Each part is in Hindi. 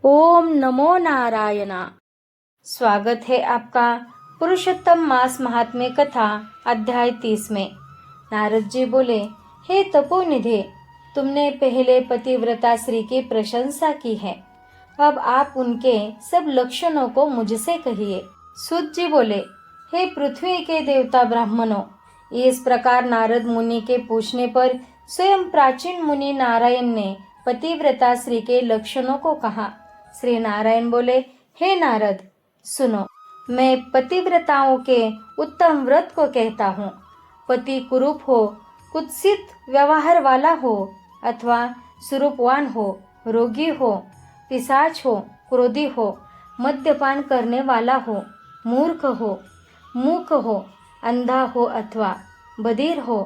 ओम नमो नारायणा। स्वागत है आपका पुरुषोत्तम मास महात्म्य कथा अध्याय 30 में। नारद जी बोले, हे तपोनिधे, तुमने पहले पतिव्रता श्री की प्रशंसा की है, अब आप उनके सब लक्षणों को मुझसे कहिए। सूत जी बोले, हे पृथ्वी के देवता ब्राह्मणों, इस प्रकार नारद मुनि के पूछने पर स्वयं प्राचीन मुनि नारायण ने पतिव्रता श्री के लक्षणों को कहा। श्री नारायण बोले, हे नारद, सुनो, मैं पतिव्रताओं के उत्तम व्रत को कहता हूँ। पति कुरूप हो, कुत्सित व्यवहार वाला हो अथवा स्वरूपवान हो, रोगी हो, पिशाच हो, क्रोधी हो, मद्यपान करने वाला हो, मूर्ख हो, मूक हो, अंधा हो अथवा बधिर हो,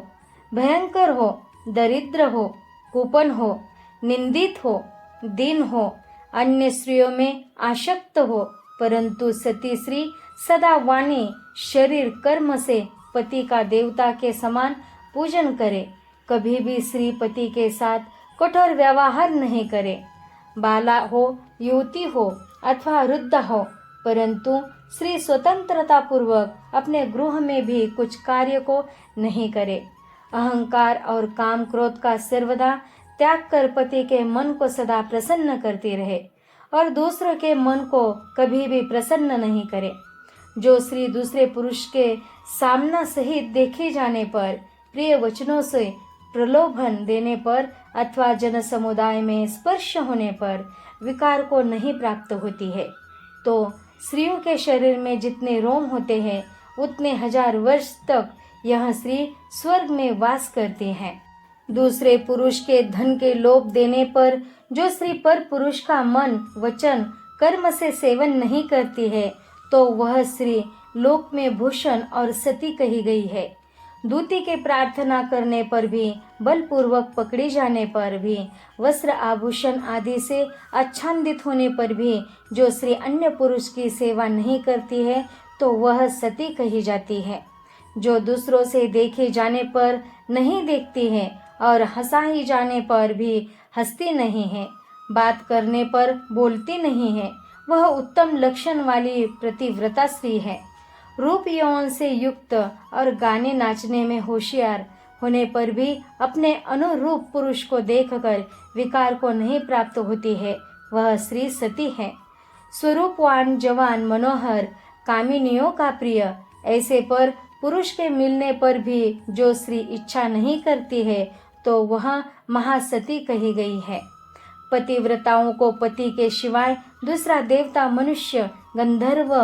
भयंकर हो, दरिद्र हो, कुपन हो, निंदित हो, दीन हो, अन्य स्त्रियों में आसक्त हो, परंतु सती स्त्री सदा वाणी शरीर कर्म से पति का देवता के समान पूजन करे, कभी भी स्त्री पति के साथ कठोर व्यवहार नहीं करे, बाला हो, युवती हो अथवा वृद्ध हो, परंतु स्त्री स्वतंत्रता पूर्वक अपने गृह में भी कुछ कार्य को नहीं करे, अहंकार और काम क्रोध का सर्वदा त्याग कर पति के मन को सदा प्रसन्न करती रहे और दूसरों के मन को कभी भी प्रसन्न नहीं करे। जो स्त्री दूसरे पुरुष के सामना सहित देखे जाने पर, प्रिय वचनों से प्रलोभन देने पर अथवा जन समुदाय में स्पर्श होने पर विकार को नहीं प्राप्त होती है, तो स्त्रियों के शरीर में जितने रोम होते हैं उतने 1000 वर्ष तक यह स्त्री स्वर्ग में वास करती है। दूसरे पुरुष के धन के लोभ देने पर जो स्त्री पर पुरुष का मन वचन कर्म से सेवन नहीं करती है, तो वह स्त्री लोक में भूषण और सती कही गई है। दूती के प्रार्थना करने पर भी, बलपूर्वक पकड़ी जाने पर भी, वस्त्र आभूषण आदि से आच्छादित होने पर भी जो स्त्री अन्य पुरुष की सेवा नहीं करती है, तो वह सती कही जाती है। जो दूसरों से देखे जाने पर नहीं देखती है और हंसाई जाने पर भी हंसती नहीं है, बात करने पर बोलती नहीं है, वह उत्तम लक्षण वाली प्रतिव्रता स्त्री है। रूप यौवन से युक्त और गाने नाचने में होशियार होने पर भी अपने अनुरूप पुरुष को देखकर विकार को नहीं प्राप्त होती है, वह स्त्री सती है। स्वरूपवान, जवान, मनोहर, कामिनियों का प्रिय, ऐसे पर पुरुष के मिलने पर भी जो स्त्री इच्छा नहीं करती है, तो वह महासती कही गई है। पतिव्रताओं को पति के सिवाय दूसरा देवता, मनुष्य, गंधर्व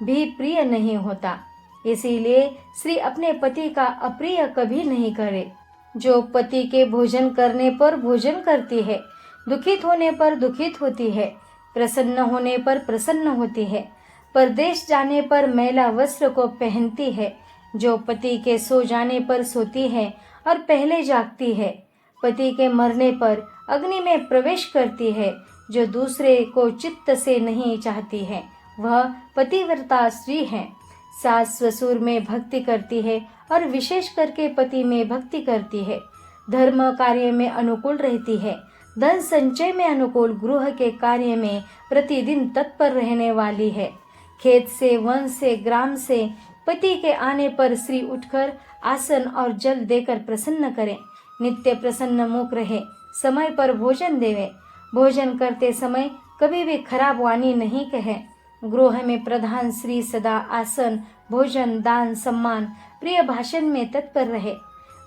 भी प्रिय नहीं होता, इसीलिए स्त्री अपने पति का अप्रिय कभी नहीं करे। जो पति के भोजन करने पर भोजन करती है, दुखित होने पर दुखित होती है, प्रसन्न होने पर प्रसन्न होती है, परदेश जाने पर मैला वस्त्र को पहनती है, जो पति के सो जाने पर सोती है और पहले जागती है, पति के मरने पर अग्नि में प्रवेश करती है, जो दूसरे को चित्त से नहीं चाहती है, वह पतिव्रता स्त्री है। सास ससुर में भक्ति करती है और विशेष करके पति में भक्ति करती है, धर्म कार्य में अनुकूल रहती है, धन संचय में अनुकूल, गृह के कार्य में प्रतिदिन तत्पर रहने वाली है। खेत से, वन से, ग्राम से पति के आने पर स्त्री उठकर आसन और जल देकर प्रसन्न करे, नित्य प्रसन्न मुख रहे, समय पर भोजन देवे, भोजन करते समय कभी भी खराब वाणी नहीं कहे, गृह में प्रधान स्त्री सदा आसन, भोजन, दान, सम्मान, प्रिय भाषण में तत्पर रहे,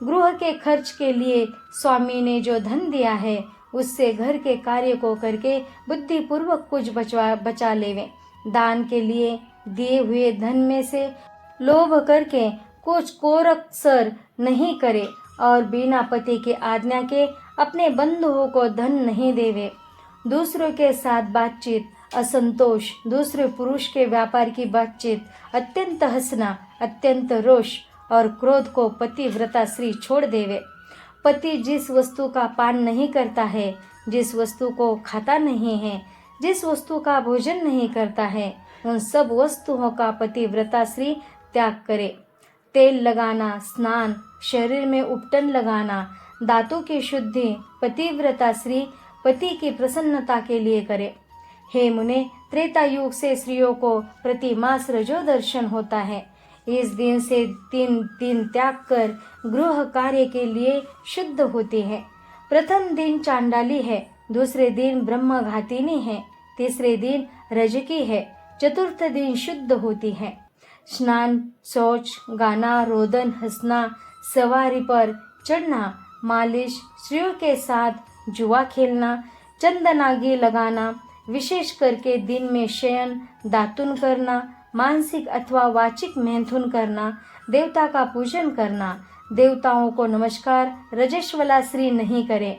गृह के खर्च के लिए स्वामी ने जो धन दिया है उससे घर के कार्य को करके बुद्धिपूर्वक कुछ बचा लेवे, दान के लिए दिए हुए धन में से लोभ करके कुछ कोरकसर नहीं करे और बिना पति के आज्ञा के अपने बंधुओं को धन नहीं देवे। दूसरों के साथ बातचीत, असंतोष, दूसरे पुरुष के व्यापार की बातचीत, अत्यंत हंसना, अत्यंत रोष और क्रोध को पतिव्रता स्त्री छोड़ देवे। पति जिस वस्तु का पान नहीं करता है, जिस वस्तु को खाता नहीं है, जिस वस्तु का भोजन नहीं करता है, उन सब वस्तुओं का पतिव्रता स्त्री त्याग करे। तेल लगाना, स्नान, शरीर में उपटन लगाना, दांतों की शुद्धि पतिव्रता स्त्री पति की प्रसन्नता के लिए करे। हे मुने, त्रेता युग से स्त्रियों को प्रति मास रजो दर्शन होता है। इस दिन से 3 दिन त्याग कर गृह कार्य के लिए शुद्ध होती है। प्रथम दिन चांडाली है, दूसरे दिन ब्रह्मघातिनी है, तीसरे दिन रजकी है, चतुर्थ दिन शुद्ध होती है। स्नान, शौच, गाना, रोदन, हंसना, सवारी पर चढ़ना, मालिश, स्त्रियों के साथ जुआ खेलना, चंदनागी लगाना, विशेष करके दिन में शयन, दातुन करना, मानसिक अथवा वाचिक मैथुन करना, देवता का पूजन करना, देवताओं को नमस्कार रजस्वला स्त्री नहीं करे,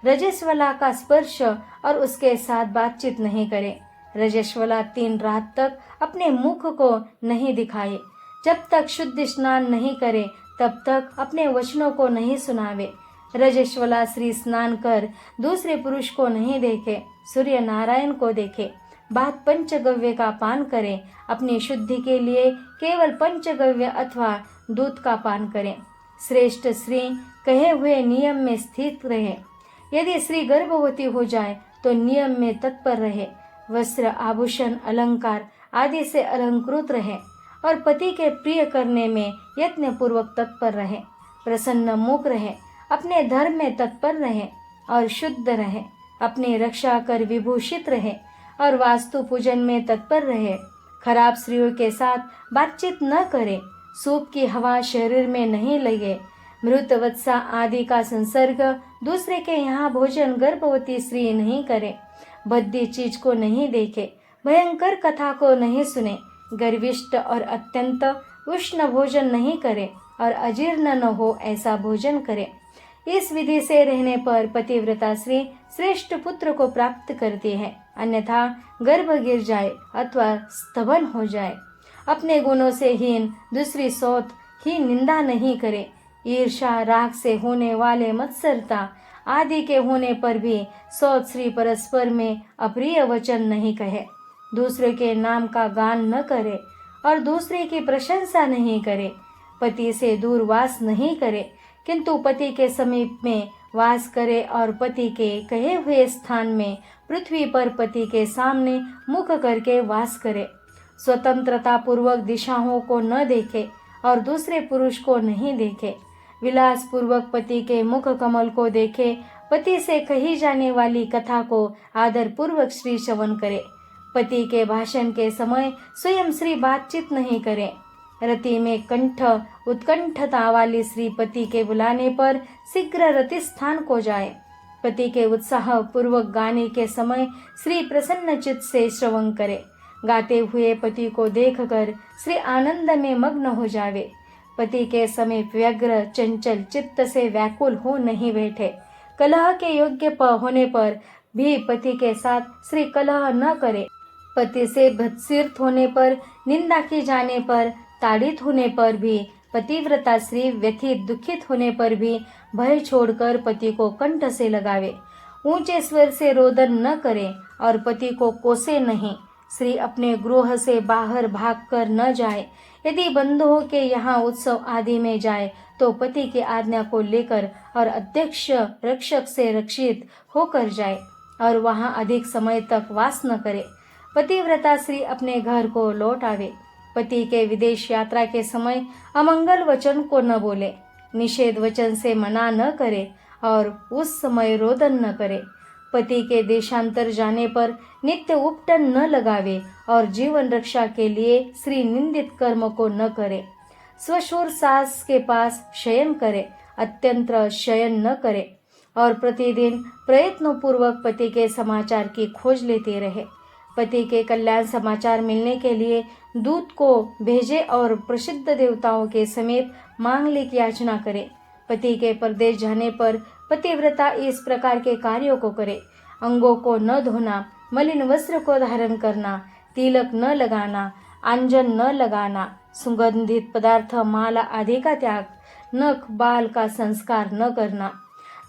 रजस्वला का स्पर्श और उसके साथ बातचीत नहीं करे। रजस्वला 3 रात तक अपने मुख को नहीं दिखाए, जब तक शुद्ध स्नान नहीं करे तब तक अपने वचनों को नहीं सुनावे। रजस्वला स्त्री स्नान कर दूसरे पुरुष को नहीं देखे, सूर्य नारायण को देखे, बाद पंचगव्य का पान करे, अपनी शुद्धि के लिए केवल पंचगव्य अथवा दूध का पान करें। श्रेष्ठ स्त्री कहे हुए नियम में स्थित रहे। यदि स्त्री गर्भवती हो जाए तो नियम में तत्पर रहे, वस्त्र, आभूषण, अलंकार आदि से अलंकृत रहे और पति के प्रिय करने में यत्न पूर्वक तत्पर रहे, प्रसन्न मुख रहे, अपने धर्म में तत्पर रहे और शुद्ध रहे, अपनी रक्षा कर विभूषित रहे और वास्तु पूजन में तत्पर रहे। खराब स्त्रियों के साथ बातचीत न करे, सूप की हवा शरीर में नहीं लगे, मृत वत्सा आदि का संसर्ग दूसरे के यहाँ भोजन गर्भवती स्त्री नहीं करे, भद्दी चीज को नहीं देखे, भयंकर कथा को नहीं सुने, गर्विष्ठ और अत्यंत उष्ण भोजन नहीं करे और अजीर्ण न हो ऐसा भोजन करे। इस विधि से रहने पर पतिव्रता स्त्री श्रेष्ठ पुत्र को प्राप्त करती है, अन्यथा गर्भ गिर जाए अथवा स्तवन हो जाए। अपने गुणों से हीन दूसरी सौत ही निंदा नहीं करे। ईर्षा, राग से होने वाले मत्सरता आदि के होने पर भी सौत स्त्री परस्पर में अप्रिय वचन नहीं कहे, दूसरे के नाम का गान न करे और दूसरे की प्रशंसा नहीं करे, पति से दूर वास नहीं करे, किंतु पति के समीप में वास करे और पति के कहे हुए स्थान में पृथ्वी पर पति के सामने मुख करके वास करे। स्वतंत्रता पूर्वक दिशाओं को न देखे और दूसरे पुरुष को नहीं देखे। विलास पूर्वक पति के मुख कमल को देखे। पति से कही जाने वाली कथा को आदर पूर्वक श्री श्रवण करे। पति के भाषण के समय स्वयं श्री बातचीत नहीं करे। रति में कंठ उत्कंठता वाली स्त्री पति के बुलाने पर शीघ्र रति स्थान को जाए। पति के उत्साह पूर्वक गाने के समय श्री प्रसन्न चित्त से श्रवण करे। गाते हुए पति को देखकर श्री आनंद में मग्न हो जावे। पति के समीप व्यग्र चंचल चित्त से व्याकुल हो नहीं बैठे। कलह के योग्य होने पर भी पति के साथ श्री कलह न करे। पति से भत्सिर्थ होने पर, निंदा की जाने पर, ताड़ित होने पर भी, पतिव्रता स्त्री व्यथित दुखित होने पर भी भय छोड़कर पति को कंठ से लगावे। ऊंचे स्वर से रोदन न करे और पति को कोसे नहीं। स्त्री अपने गृह से बाहर भागकर न जाए। यदि बंधुओं के यहाँ उत्सव आदि में जाए तो पति की आज्ञा को लेकर और अध्यक्ष रक्षक से रक्षित होकर जाए और वहाँ अधिक समय तक वास न करे। पतिव्रता स्त्री अपने घर को लौट आवे। पति के विदेश यात्रा के समय अमंगल वचन को न बोले, निषेध वचन से मना न करे और उस समय रोदन न करे। पति के देशांतर जाने पर नित्य उपटन न लगावे और जीवन रक्षा के लिए स्त्री निंदित कर्म को न करे। स्वशुर सास के पास शयन करे, अत्यंत शयन न करे और प्रतिदिन प्रयत्नों पूर्वक पति के समाचार की खोज लेते रहे। पति के कल्याण समाचार मिलने के लिए दूत को भेजे और प्रसिद्ध देवताओं के समीप मांगलिक याचना करे। पति के परदेश जाने पर पतिव्रता इस प्रकार के कार्यों को करे। अंगों को न धोना, मलिन वस्त्र को धारण करना, तिलक न लगाना, अंजन न लगाना, सुगंधित पदार्थ माला आदि का त्याग, नख बाल का संस्कार न करना,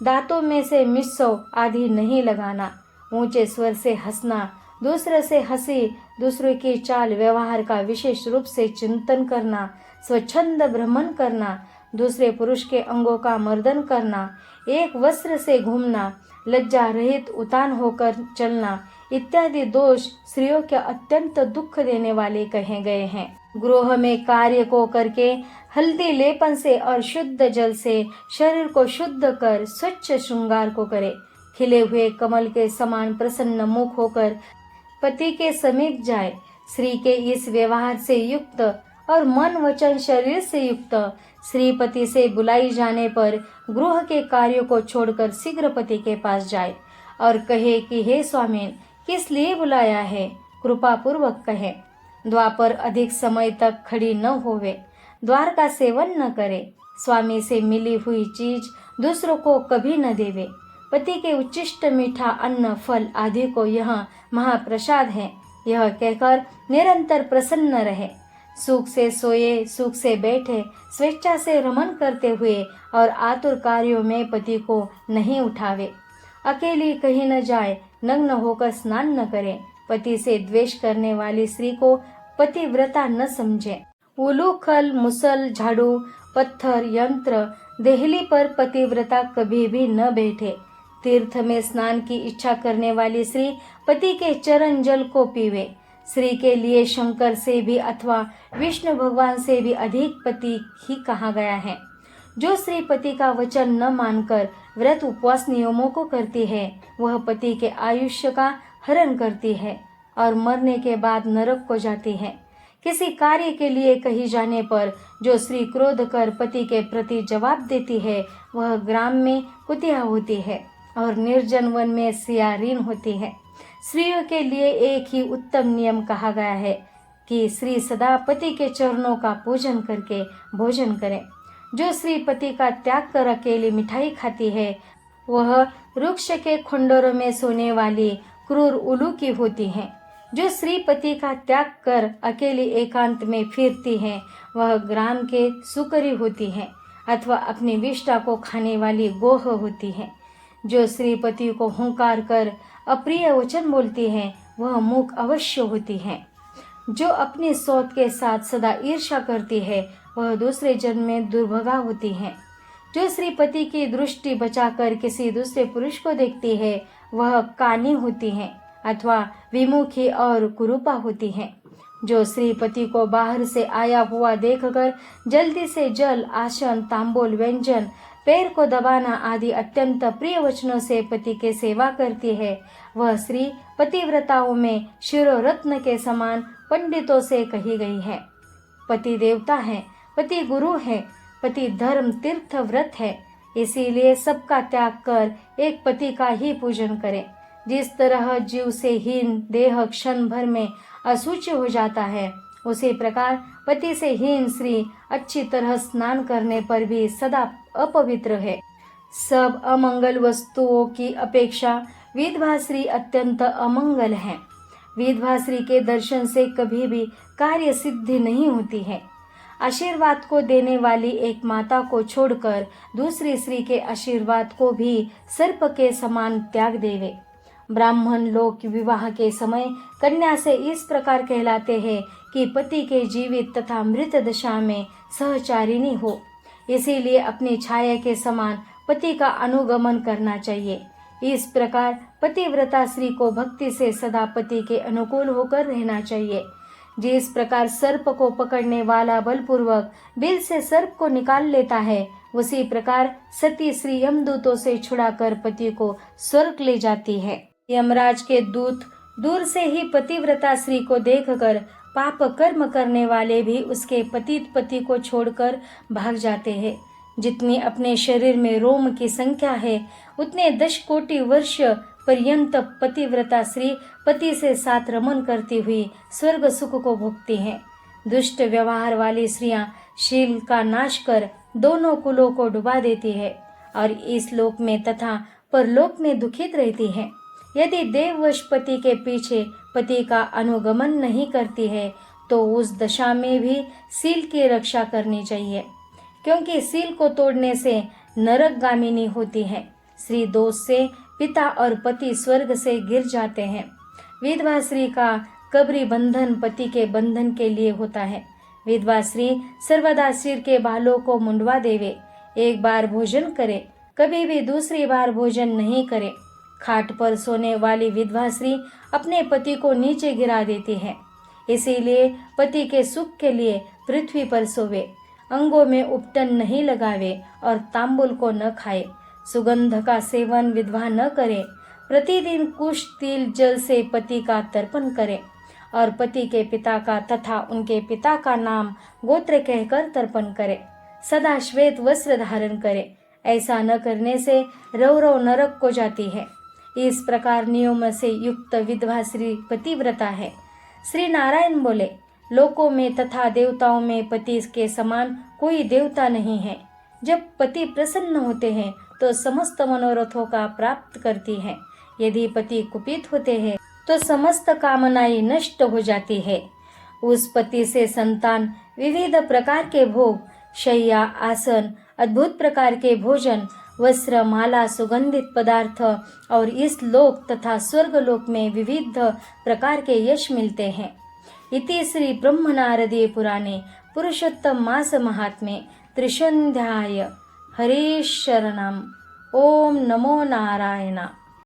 दांतों में से मिस्सो आदि नहीं लगाना, ऊंचे स्वर से हंसना, दूसरे से हंसी, दूसरे की चाल व्यवहार का विशेष रूप से चिंतन करना, स्वच्छंद भ्रमण करना, दूसरे पुरुष के अंगों का मर्दन करना, एक वस्त्र से घूमना, लज्जा रहित उतान होकर चलना इत्यादि दोष स्त्रियों के अत्यंत दुख देने वाले कहे गए हैं। गृह में कार्य को करके हल्दी लेपन से और शुद्ध जल से शरीर को शुद्ध कर स्वच्छ श्रृंगार को करे। खिले हुए कमल के समान प्रसन्न मुख होकर पति के समीप जाए। स्त्री के इस व्यवहार से युक्त और मन वचन शरीर से युक्त स्त्री पति से बुलाई जाने पर गृह के कार्यों को छोड़कर शीघ्र पति के पास जाए और कहे कि हे स्वामी, किस लिए बुलाया है, कृपा पूर्वक कहे। द्वार अधिक समय तक खड़ी न होवे, द्वार का सेवन न करे, स्वामी से मिली हुई चीज दूसरों को कभी न देवे, पति के उच्चिष्ट मीठा अन्न फल आदि को यह महाप्रसाद है, यह कहकर निरंतर प्रसन्न रहे। सुख से सोए, सुख से बैठे, स्वेच्छा से रमन करते हुए और आतुर कार्यों में पति को नहीं उठावे। अकेली कहीं न जाए, नग्न होकर स्नान न करे। पति से द्वेष करने वाली स्त्री को पतिव्रता न समझे। उलूखल, मुसल, झाड़ू, पत्थर, यंत्र, देहली पर पतिव्रता कभी भी न बैठे। तीर्थ में स्नान की इच्छा करने वाली स्त्री पति के चरण जल को पीवे। स्त्री के लिए शंकर से भी अथवा विष्णु भगवान से भी अधिक पति ही कहा गया है। जो स्त्री पति का वचन न मानकर व्रत उपवास नियमों को करती है, वह पति के आयुष्य का हरण करती है और मरने के बाद नरक को जाती है। किसी कार्य के लिए कही जाने पर जो स्त्री क्रोध कर पति के प्रति जवाब देती है, वह ग्राम में कुतिया होती है और निर्जन वन में सियारीन होती है। स्त्रियों के लिए एक ही उत्तम नियम कहा गया है कि स्त्री सदा पति के चरणों का पूजन करके भोजन करे। जो स्त्री पति का त्याग कर अकेली मिठाई खाती है, वह वृक्ष के खंडोरों में सोने वाली क्रूर उल्लू की होती है। जो स्त्री पति का त्याग कर अकेली एकांत में फिरती है, वह ग्राम के सुकरी होती है अथवा अपनी विष्ठा को खाने वाली गोह होती है। जो स्त्री पति को हुंकार कर अप्रिय वचन बोलती है, वह मूक अवश्य होती है। जो अपनी सौत के साथ सदा ईर्ष्या करती है, वह दूसरे जन्म में दुर्भगा होती है। जो स्त्री पति की दृष्टि बचाकर किसी दूसरे पुरुष को देखती है, वह कानी होती है अथवा विमुखी और कुरूपा होती है। जो स्त्री पति को बाहर से आया हुआ देखकर जल्दी से जल, आसन, तांबूल, व्यंजन, पैर को दबाना आदि अत्यंत प्रिय वचनों से पति के सेवा करती है, वह स्त्री पतिव्रताओं में शिरोरत्न के समान पंडितों से कही गई है। पति देवता है, पति गुरु है, पति धर्म तीर्थ व्रत है। इसीलिए सबका त्याग कर एक पति का ही पूजन करें। जिस तरह जीव से हीन देह क्षण भर में अशुचि हो जाता है, उसी प्रकार पति से हीन स्त्री अच्छी तरह स्नान करने पर भी सदा अपवित्र है। सब अमंगल वस्तुओं की अपेक्षा विधवा स्त्री अत्यंत अमंगल है। विधवा स्त्री के दर्शन से कभी भी कार्य सिद्धि नहीं होती है। आशीर्वाद को देने वाली एक माता को छोड़कर दूसरी स्त्री के आशीर्वाद को भी सर्प के समान त्याग देवे। ब्राह्मण लोग विवाह के समय कन्या से इस प्रकार कहलाते हैं कि पति के जीवित तथा मृत दशा में सहचारिणी हो। इसीलिए अपनी छाया के समान पति का अनुगमन करना चाहिए। इस प्रकार पतिव्रता स्त्री को भक्ति से सदा पति के अनुकूल होकर रहना चाहिए। जिस प्रकार सर्प को पकड़ने वाला बलपूर्वक बिल से सर्प को निकाल लेता है, उसी प्रकार सती स्त्री यमदूतों से छुड़ाकर पति को स्वर्ग ले जाती है। यमराज के दूत दूर से ही पतिव्रता स्त्री को देखकर पाप कर्म करने वाले भी उसके पतित पति को छोड़कर भाग जाते हैं। जितनी अपने शरीर में रोम की संख्या है, उतने 10 कोटि वर्ष पर्यंत पतिव्रता स्त्री पति से साथ रमन करती हुई स्वर्ग सुख को भोगती हैं। दुष्ट व्यवहार वाली स्त्रियां शील का नाश कर दोनों कुलों को डुबा देती है और इस लोक में तथा परलोक में दुखित रहती है। यदि देववश पति के पीछे पति का अनुगमन नहीं करती है, तो उस दशा में भी सील की रक्षा करनी चाहिए, क्योंकि सील को तोड़ने से नरकगामिनी होती है। स्त्री दोष से पिता और पति स्वर्ग से गिर जाते हैं। विधवा स्त्री का कब्री बंधन पति के बंधन के लिए होता है। विधवा स्त्री सर्वदा सिर के बालों को मुंडवा देवे, एक बार भोजन करे, कभी भी दूसरी बार भोजन नहीं करे। खाट पर सोने वाली विधवा स्त्री अपने पति को नीचे गिरा देती है, इसीलिए पति के सुख के लिए पृथ्वी पर सोवे, अंगों में उपटन नहीं लगावे और तांबुल को न खाए, सुगंध का सेवन विधवा न करे, प्रतिदिन कुश तिल जल से पति का तर्पण करे और पति के पिता का तथा उनके पिता का नाम गोत्र कहकर तर्पण करे, सदा श्वेत वस्त्र धारण करे। ऐसा न करने से रौरव नरक को जाती है। इस प्रकार नियम से युक्त विधवा स्त्री पतिव्रता है। श्री नारायण बोले, लोकों में तथा देवताओं में पति के समान कोई देवता नहीं है। जब पति प्रसन्न होते हैं तो समस्त मनोरथों का प्राप्त करती है। यदि पति कुपित होते हैं तो समस्त कामनाएं नष्ट हो जाती है। उस पति से संतान, विविध प्रकार के भोग, शैया, आसन, अद्भुत प्रकार के भोजन, वस्त्र, माला, सुगंधित पदार्थ और इस लोक तथा स्वर्ग लोक में विविध प्रकार के यश मिलते हैं। इति श्री ब्रह्म नारदीय पुराणे पुरुषोत्तम मास महात्म्ये त्रिशोऽध्याय। हरे शरणम। ओम नमो नारायण।